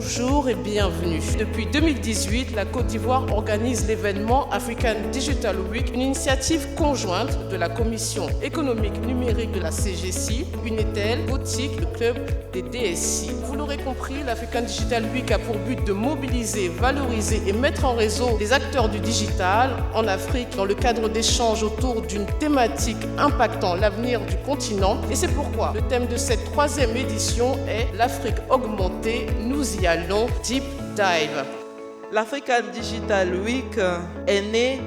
Bonjour et bienvenue. Depuis 2018, la Côte d'Ivoire organise l'événement African Digital Week, une initiative conjointe de la Commission économique numérique de la CGC, Unitel, Boutique, le club des DSI. Vous l'aurez compris, l'African Digital Week a pour but de mobiliser, valoriser et mettre en réseau les acteurs du digital en Afrique dans le cadre d'échanges autour d'une thématique impactant l'avenir du continent. Et c'est pourquoi le thème de cette 3e édition est l'Afrique augmentée. Nous y allons, Deep Dive. L'African Digital Week est né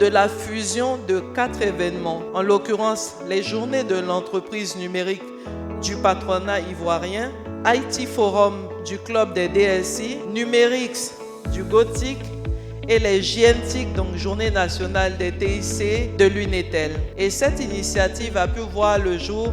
de la fusion de 4 événements, en l'occurrence les journées de l'entreprise numérique du patronat ivoirien, IT Forum du club des DSI, Numérix du Gothic et les JNTIC, donc Journée nationale des TIC de l'Unitel. Et cette initiative a pu voir le jour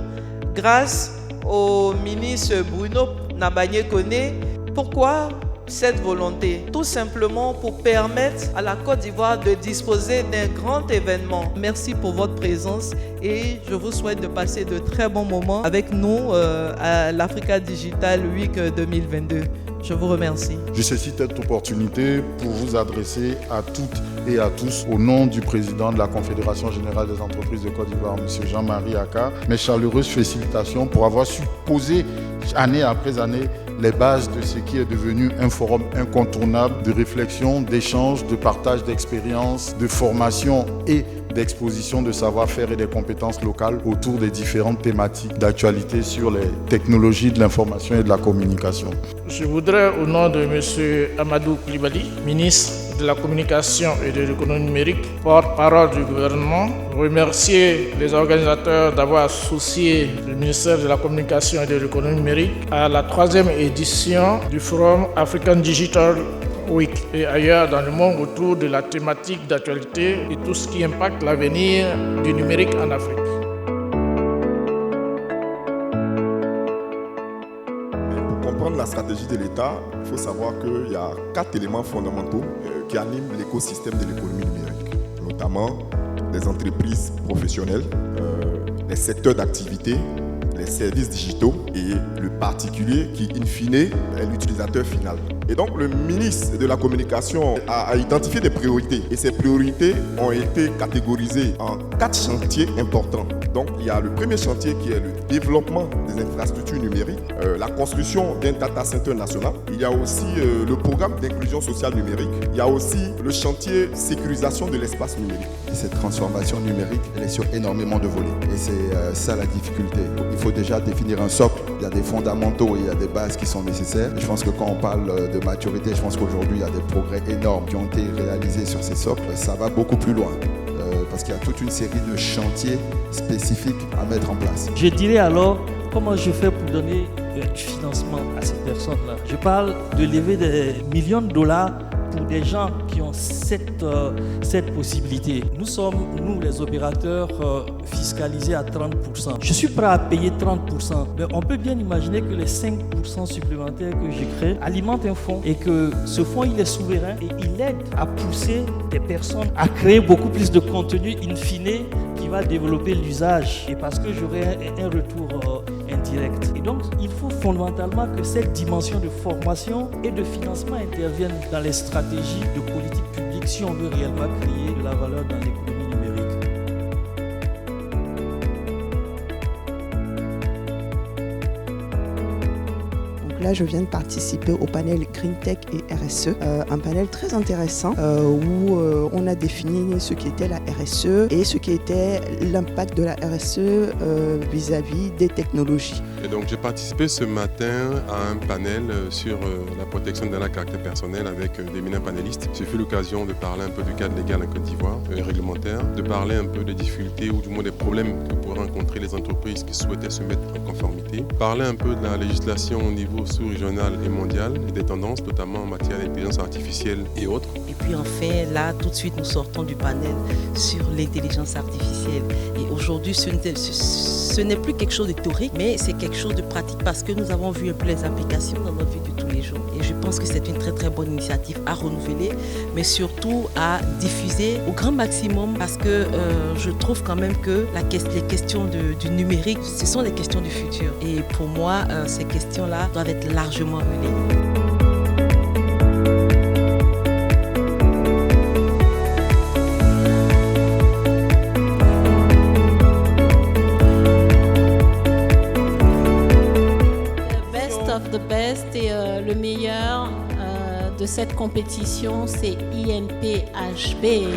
grâce au ministre Bruno Nabagné-Koné. Pourquoi cette volonté? Tout simplement pour permettre à la Côte d'Ivoire de disposer d'un grand événement. Merci pour votre présence et je vous souhaite de passer de très bons moments avec nous à l'Africa Digital Week 2022. Je vous remercie. Je saisis cette opportunité pour vous adresser à toutes et à tous, au nom du président de la Confédération Générale des Entreprises de Côte d'Ivoire, M. Jean-Marie Aka, mes chaleureuses félicitations pour avoir su poser année après année les bases de ce qui est devenu un forum incontournable de réflexion, d'échange, de partage d'expériences, de formation et d'exposition de savoir-faire et des compétences locales autour des différentes thématiques d'actualité sur les technologies de l'information et de la communication. Je voudrais, au nom de M. Amadou Koulibaly, ministre de la Communication et de l'économie numérique, porte-parole du gouvernement, remercier les organisateurs d'avoir associé le ministère de la Communication et de l'économie numérique à la 3e édition du Forum African Digital Week et ailleurs dans le monde autour de la thématique d'actualité et tout ce qui impacte l'avenir du numérique en Afrique. Pour comprendre la stratégie de l'État, il faut savoir qu'il y a 4 éléments fondamentaux qui animent l'écosystème de l'économie numérique, notamment les entreprises professionnelles, les secteurs d'activité, les services digitaux et le particulier qui, in fine, est l'utilisateur final. Et donc, le ministre de la Communication a identifié des priorités. Et ces priorités ont été catégorisées en 4 chantiers importants. Donc, il y a le premier chantier qui est le développement des infrastructures numériques, la construction d'un data center national. Il y a aussi le programme d'inclusion sociale numérique. Il y a aussi le chantier sécurisation de l'espace numérique. Et cette transformation numérique, elle est sur énormément de volets. Et c'est ça la difficulté. Il faut déjà définir un socle. Il y a des fondamentaux et il y a des bases qui sont nécessaires. Et je pense que quand on parle de maturité, je pense qu'aujourd'hui, il y a des progrès énormes qui ont été réalisés sur ces socles. Ça va beaucoup plus loin. Parce qu'il y a toute une série de chantiers spécifiques à mettre en place. Je dirais alors, comment je fais pour donner du financement à ces personnes-là? Je parle de lever des millions de dollars pour des gens qui ont cette possibilité. Nous sommes, nous les opérateurs, fiscalisés à 30%. Je suis prêt à payer 30%, mais on peut bien imaginer que les 5% supplémentaires que je crée alimentent un fonds et que ce fonds, il est souverain et il aide à pousser des personnes à créer beaucoup plus de contenu in fine qui va développer l'usage et parce que j'aurai un retour indirect. Et donc, il faut fondamentalement que cette dimension de formation et de financement intervienne dans les stratégies de politique publique si on veut réellement créer de la valeur dans l'économie numérique. Là, je viens de participer au panel Green Tech et RSE, un panel très intéressant où on a défini ce qui était la RSE et ce qui était l'impact de la RSE vis-à-vis des technologies. Et donc, j'ai participé ce matin à un panel sur la protection des données à caractère personnel avec d'éminents panélistes. J'ai eu l'occasion de parler un peu du cadre légal en Côte d'Ivoire, réglementaire, de parler un peu des difficultés ou du moins des problèmes que pourraient rencontrer les entreprises qui souhaitaient se mettre en conformité, parler un peu de la législation au niveau sous-régional et mondial et des tendances, notamment en matière d'intelligence artificielle et autres. Et puis enfin, là, tout de suite, nous sortons du panel sur l'intelligence artificielle. Et aujourd'hui, ce n'est plus quelque chose de théorique, mais c'est quelque chose de pratique parce que nous avons vu un peu les applications dans notre vie de tous les jours. Et je pense que c'est une très très bonne initiative à renouveler, mais surtout à diffuser au grand maximum parce que je trouve quand même que les questions du numérique, ce sont les questions du futur. Et pour moi, ces questions-là doivent être largement menées. the best et le meilleur de cette compétition, c'est INPHB.